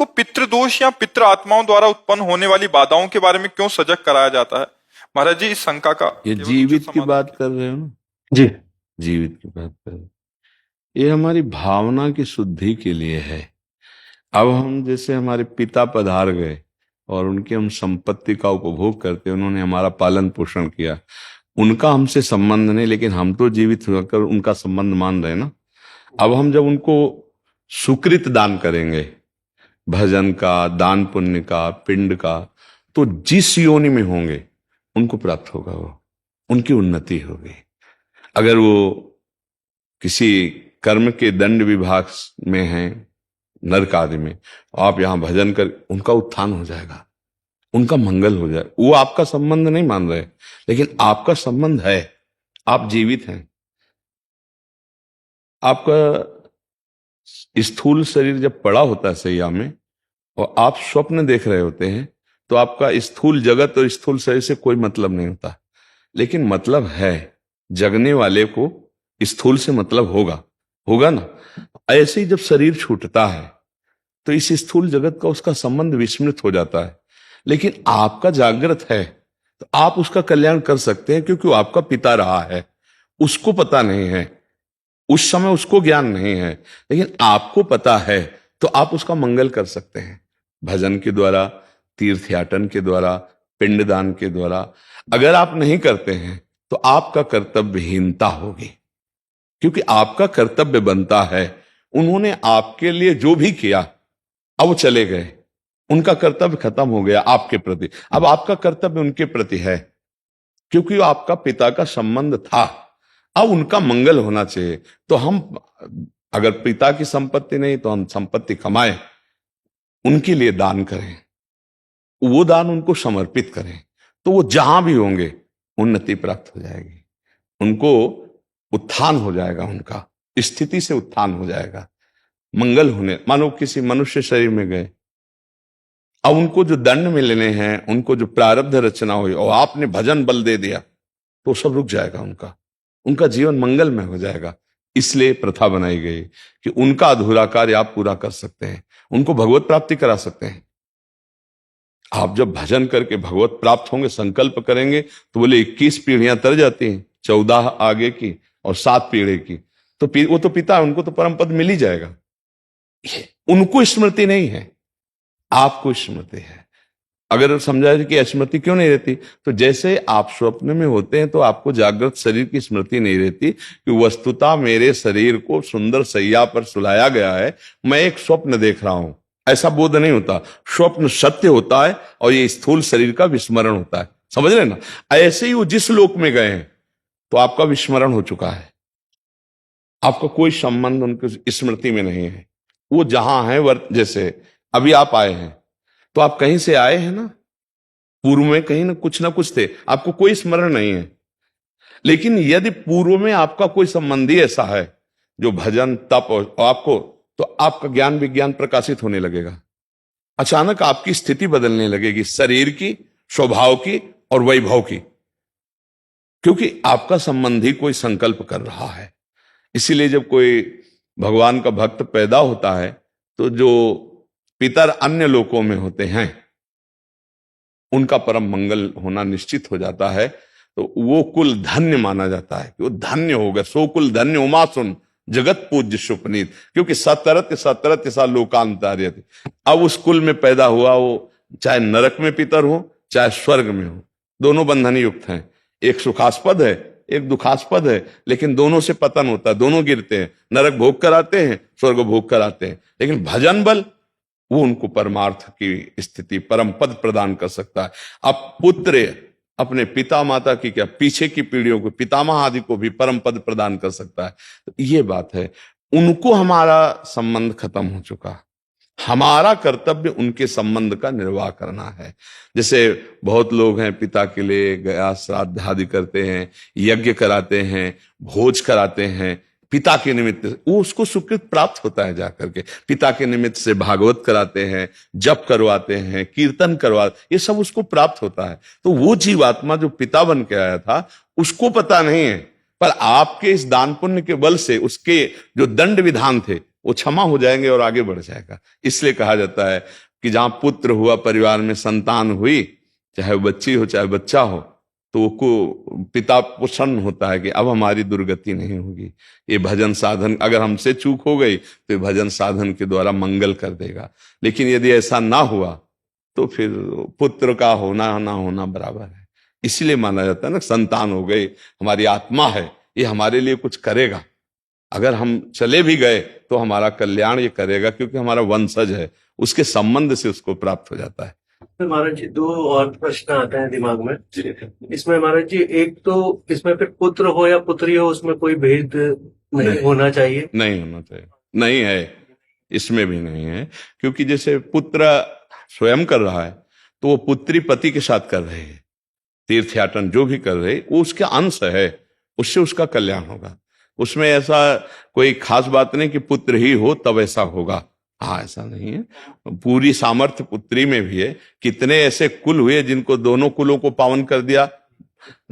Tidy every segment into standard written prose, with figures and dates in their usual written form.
को पितृदोष या पितृ आत्माओं द्वारा उत्पन्न होने वाली बाधाओं के बारे में क्यों सजग कराया जाता है? महाराज जी, इस शंका का ये केवल जीवित उचित की समाधान बात कर रहे हो ना? जी। जीवित की बात कर रहे हो। ये हमारी भावना की शुद्धि के लिए है। अब हम जैसे हमारे पिता पधार गए और उनकी हम संपत्ति का उपभोग करते, उन्होंने हमारा पालन पोषण किया, उनका हमसे संबंध नहीं, लेकिन हम तो जीवित होकर उनका संबंध मान रहे ना। अब हम जब उनको सुकृत दान करेंगे, भजन का, दान पुण्य का, पिंड का, तो जिस योनि में होंगे उनको प्राप्त होगा, वो उनकी उन्नति होगी। अगर वो किसी कर्म के दंड विभाग में हैं, नरक आदि में, आप यहां भजन कर, उनका उत्थान हो जाएगा, उनका मंगल हो जाए। वो आपका संबंध नहीं मान रहे, लेकिन आपका संबंध है, आप जीवित हैं। आपका स्थूल शरीर जब पड़ा होता है सैया में और आप स्वप्न देख रहे होते हैं, तो आपका स्थूल जगत और स्थूल शरीर से कोई मतलब नहीं होता, लेकिन मतलब है, जगने वाले को स्थूल से मतलब होगा ना। ऐसे ही जब शरीर छूटता है तो इस स्थूल जगत का उसका संबंध विस्मृत हो जाता है, लेकिन आपका जागृत है तो आप उसका कल्याण कर सकते हैं, क्योंकि वो आपका पिता रहा है। उसको पता नहीं है, उस समय उसको ज्ञान नहीं है, लेकिन आपको पता है, तो आप उसका मंगल कर सकते हैं भजन के द्वारा, तीर्थयाटन के द्वारा, पिंडदान के द्वारा। अगर आप नहीं करते हैं तो आपका कर्तव्यहीनता होगी, क्योंकि आपका कर्तव्य बनता है। उन्होंने आपके लिए जो भी किया, अब वो चले गए, उनका कर्तव्य खत्म हो गया आपके प्रति। अब आपका कर्तव्य उनके प्रति है, क्योंकि वो आपका पिता का संबंध था। अब उनका मंगल होना चाहिए। तो हम अगर पिता की संपत्ति नहीं, तो हम संपत्ति कमाएं, उनके लिए दान करें, वो दान उनको समर्पित करें, तो वो जहां भी होंगे उन्नति प्राप्त हो जाएगी, उनको उत्थान हो जाएगा, उनका स्थिति से उत्थान हो जाएगा, मंगल होने। मानो किसी मनुष्य शरीर में गए, अब उनको जो दंड मिलने हैं, उनको जो प्रारब्ध रचना हुई, और आपने भजन बल दे दिया, तो सब रुक जाएगा, उनका जीवन मंगलमय हो जाएगा। इसलिए प्रथा बनाई गई कि उनका अधूरा कार्य आप पूरा कर सकते हैं, उनको भगवत प्राप्ति करा सकते हैं। आप जब भजन करके भगवत प्राप्त होंगे, संकल्प करेंगे, तो बोले 21 पीढ़ियां तर जाती हैं, 14 आगे की और 7 पीढ़ी की, तो वो तो पिता है, उनको तो परम पद मिल ही जाएगा। उनको स्मृति नहीं है, आपको स्मृति है। अगर समझा जाए कि स्मृति क्यों नहीं रहती, तो जैसे आप स्वप्न में होते हैं तो आपको जागृत शरीर की स्मृति नहीं रहती कि वस्तुतः मेरे शरीर को सुंदर सैया पर सुलाया गया है, मैं एक स्वप्न देख रहा हूं, ऐसा बोध नहीं होता। स्वप्न सत्य होता है और ये स्थूल शरीर का विस्मरण होता है, समझ रहे ना। ऐसे ही वो जिस लोक में गए हैं, तो आपका विस्मरण हो चुका है, आपका कोई संबंध उनकी स्मृति में नहीं है। वो जहां है, जैसे अभी आप आए हैं, तो आप कहीं से आए हैं ना, पूर्व में कहीं ना कुछ थे, आपको कोई स्मरण नहीं है। लेकिन यदि पूर्व में आपका कोई संबंधी ऐसा है जो भजन तप और आपको, तो आपका ज्ञान विज्ञान प्रकाशित होने लगेगा, अचानक आपकी स्थिति बदलने लगेगी, शरीर की, स्वभाव की और वैभव की, क्योंकि आपका संबंधी कोई संकल्प कर रहा है। इसीलिए जब कोई भगवान का भक्त पैदा होता है, तो जो पितर अन्य लोकों में होते हैं, उनका परम मंगल होना निश्चित हो जाता है। तो वो कुल धन्य माना जाता है कि वो धन्य हो गया। सो कुल धन्य उमा सुन जगत पूज्य सुपनीत, क्योंकि सतरत सा लोकांतर्यति। अब उस कुल में पैदा हुआ, वो चाहे नरक में पितर हो चाहे स्वर्ग में हो, दोनों बंधन युक्त हैं। एक सुखास्पद है, एक दुखास्पद है, लेकिन दोनों से पतन होता है, दोनों गिरते हैं। नरक भोग कराते हैं, स्वर्ग भोग कराते हैं, लेकिन भजन बल वो उनको परमार्थ की स्थिति, परम पद प्रदान कर सकता है। अब पुत्र अपने पिता माता की क्या, पीछे की पीढ़ियों को, पितामह आदि को भी परम पद प्रदान कर सकता है। तो ये बात है, उनको हमारा संबंध खत्म हो चुका, हमारा कर्तव्य उनके संबंध का निर्वाह करना है। जैसे बहुत लोग हैं, पिता के लिए गया श्राद्ध आदि करते हैं, यज्ञ कराते हैं, भोज कराते हैं, पिता के निमित्त वो उसको सुकृत प्राप्त होता है। जाकर के पिता के निमित्त से भागवत कराते हैं, जप करवाते हैं, कीर्तन करवाते, ये सब उसको प्राप्त होता है। तो वो जीवात्मा जो पिता बन के आया था, उसको पता नहीं है, पर आपके इस दान पुण्य के बल से उसके जो दंड विधान थे वो क्षमा हो जाएंगे और आगे बढ़ जाएगा। इसलिए कहा जाता है कि जहां पुत्र हुआ, परिवार में संतान हुई, चाहे वो बच्ची हो चाहे बच्चा हो, तो वो को पिता प्रसन्न होता है कि अब हमारी दुर्गति नहीं होगी। ये भजन साधन, अगर हमसे चूक हो गई तो ये भजन साधन के द्वारा मंगल कर देगा। लेकिन यदि ऐसा ना हुआ तो फिर पुत्र का होना ना होना बराबर है। इसलिए माना जाता है ना, संतान हो गई, हमारी आत्मा है, ये हमारे लिए कुछ करेगा। अगर हम चले भी गए तो हमारा कल्याण ये करेगा, क्योंकि हमारा वंशज है, उसके संबंध से उसको प्राप्त हो जाता है। तो महाराज जी, दो और प्रश्न आते हैं दिमाग में इसमें महाराज जी। एक तो इसमें फिर पुत्र हो या पुत्री हो, उसमें कोई भेद नहीं होना चाहिए? नहीं होना चाहिए, नहीं है, इसमें भी नहीं है। क्योंकि जैसे पुत्र स्वयं कर रहा है तो वो पुत्री पति के साथ कर रहे हैं, तीर्थयाटन जो भी कर रहे वो उसके अंश है, उससे उसका कल्याण होगा। उसमें ऐसा कोई खास बात नहीं कि पुत्र ही हो तब ऐसा होगा, हाँ ऐसा नहीं है। पूरी सामर्थ्य पुत्री में भी है। कितने ऐसे कुल हुए जिनको दोनों कुलों को पावन कर दिया,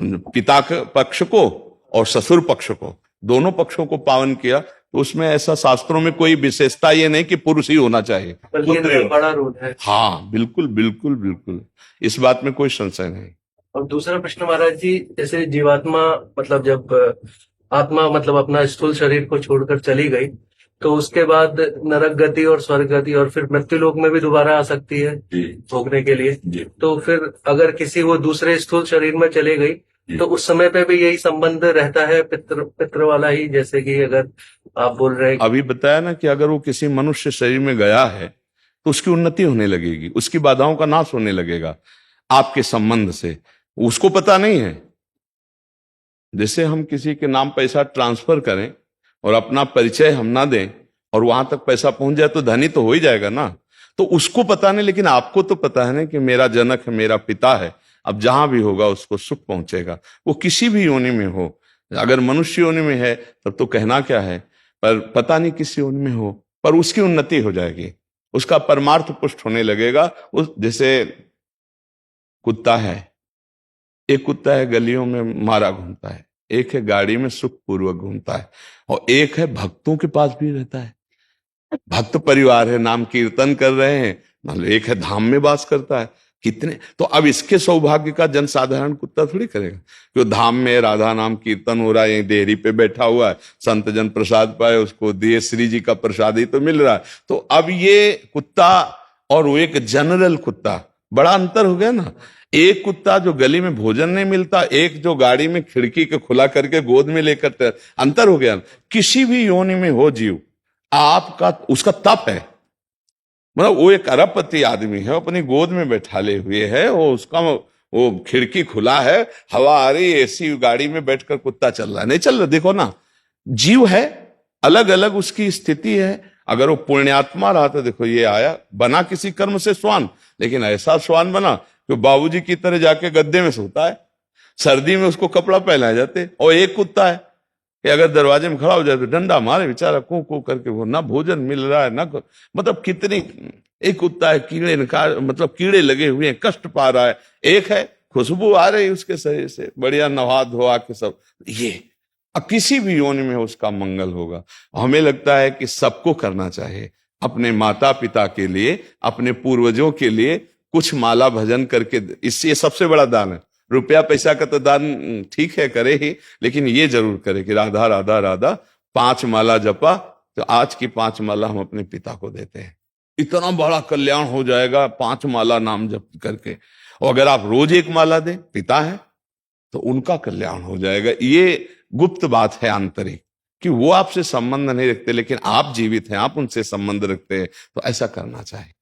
पिता के पक्ष को और ससुर पक्ष को, दोनों पक्षों को पावन किया। तो उसमें ऐसा शास्त्रों में कोई विशेषता ये नहीं कि पुरुष ही होना चाहिए, बल्कि बड़ा रोल है। हाँ बिल्कुल बिल्कुल बिल्कुल, इस बात में कोई संशय नहीं। और दूसरा प्रश्न महाराज जी, जैसे जीवात्मा मतलब जब आत्मा मतलब अपना स्थूल शरीर को छोड़कर चली गई, तो उसके बाद नरक गति और स्वर्ग गति और फिर मृत्यु लोक में भी दोबारा आ सकती है भोगने के लिए। तो फिर अगर किसी वो दूसरे स्थूल शरीर में चले गई तो उस समय पे भी यही संबंध रहता है, पितृ वाला ही, जैसे कि अगर आप बोल रहे हैं। अभी बताया ना कि अगर वो किसी मनुष्य शरीर में गया है तो उसकी उन्नति होने लगेगी, उसकी बाधाओं का नाश होने लगेगा आपके संबंध से, उसको पता नहीं है। जैसे हम किसी के नाम पैसा ट्रांसफर करें और अपना परिचय हम ना दें और वहां तक पैसा पहुंच जाए तो धनी तो हो ही जाएगा ना। तो उसको पता नहीं, लेकिन आपको तो पता है ना कि मेरा जनक है, मेरा पिता है, अब जहां भी होगा उसको सुख पहुंचेगा, वो किसी भी योनि में हो। अगर मनुष्य योनि में है तब तो कहना क्या है, पर पता नहीं किस योनि में हो, पर उसकी उन्नति हो जाएगी, उसका परमार्थ पुष्ट होने लगेगा। उस जैसे कुत्ता है, एक कुत्ता है गलियों में मारा घूमता है, एक है गाड़ी में सुखपूर्वक घूमता है, और एक है भक्तों के पास भी रहता है, भक्त परिवार है, नाम कीर्तन कर रहे हैं, मतलब एक है धाम में वास करता है। कितने तो अब इसके सौभाग्य का जनसाधारण कुत्ता थोड़ी करेगा, जो धाम में राधा नाम कीर्तन हो रहा है, देहरी पे बैठा हुआ है, संत जन प्रसाद पाए, उसको दिए श्री जी का प्रसाद ही तो मिल रहा है। तो अब ये कुत्ता और वो एक जनरल कुत्ता, बड़ा अंतर हो गया ना। एक कुत्ता जो गली में भोजन नहीं मिलता, एक जो गाड़ी में खिड़की के खुला करके गोद में लेकर, अंतर हो गया। किसी भी योनि में हो जीव, आपका उसका तप है, मतलब वो एक अरबपति आदमी है, अपनी गोद में बैठाले हुए है, वो उसका वो खिड़की खुला है, हवा आ रही, एसी गाड़ी में बैठकर कुत्ता चल रहा है, नहीं चल रहा। देखो ना, जीव है, अलग अलग उसकी स्थिति है। अगर वो पुण्यात्मा रहा तो देखो ये आया, बना किसी कर्म से श्वान, लेकिन ऐसा श्वान बना कि बाबूजी की तरह जाके गद्दे में सोता है, सर्दी में उसको कपड़ा पहनाए जाते। और एक कुत्ता है कि अगर दरवाजे में खड़ा हो जाए तो डंडा मारे बेचारा, कू कू करके, वो ना भोजन मिल रहा है ना, मतलब कितनी। एक कुत्ता है कीड़े मतलब कीड़े लगे हुए हैं, कष्ट पा रहा है। एक है खुशबू आ रही उसके शरीर से, बढ़िया नहा धोआ के सब। ये अब किसी भी योनि में उसका मंगल होगा। हमें लगता है कि सबको करना चाहिए, अपने माता पिता के लिए, अपने पूर्वजों के लिए कुछ माला भजन करके, इससे सबसे बड़ा दान है। रुपया पैसा का तो दान ठीक है करे ही, लेकिन ये जरूर करे कि राधा राधा राधा 5 माला जपा, तो आज की 5 माला हम अपने पिता को देते हैं, इतना बड़ा कल्याण हो जाएगा 5 माला नाम जप करके। और अगर आप रोज 1 माला दें, पिता है तो उनका कल्याण हो जाएगा। ये गुप्त बात है आंतरिक, कि वो आपसे संबंध नहीं रखते, लेकिन आप जीवित हैं, आप उनसे संबंध रखते हैं, तो ऐसा करना चाहिए।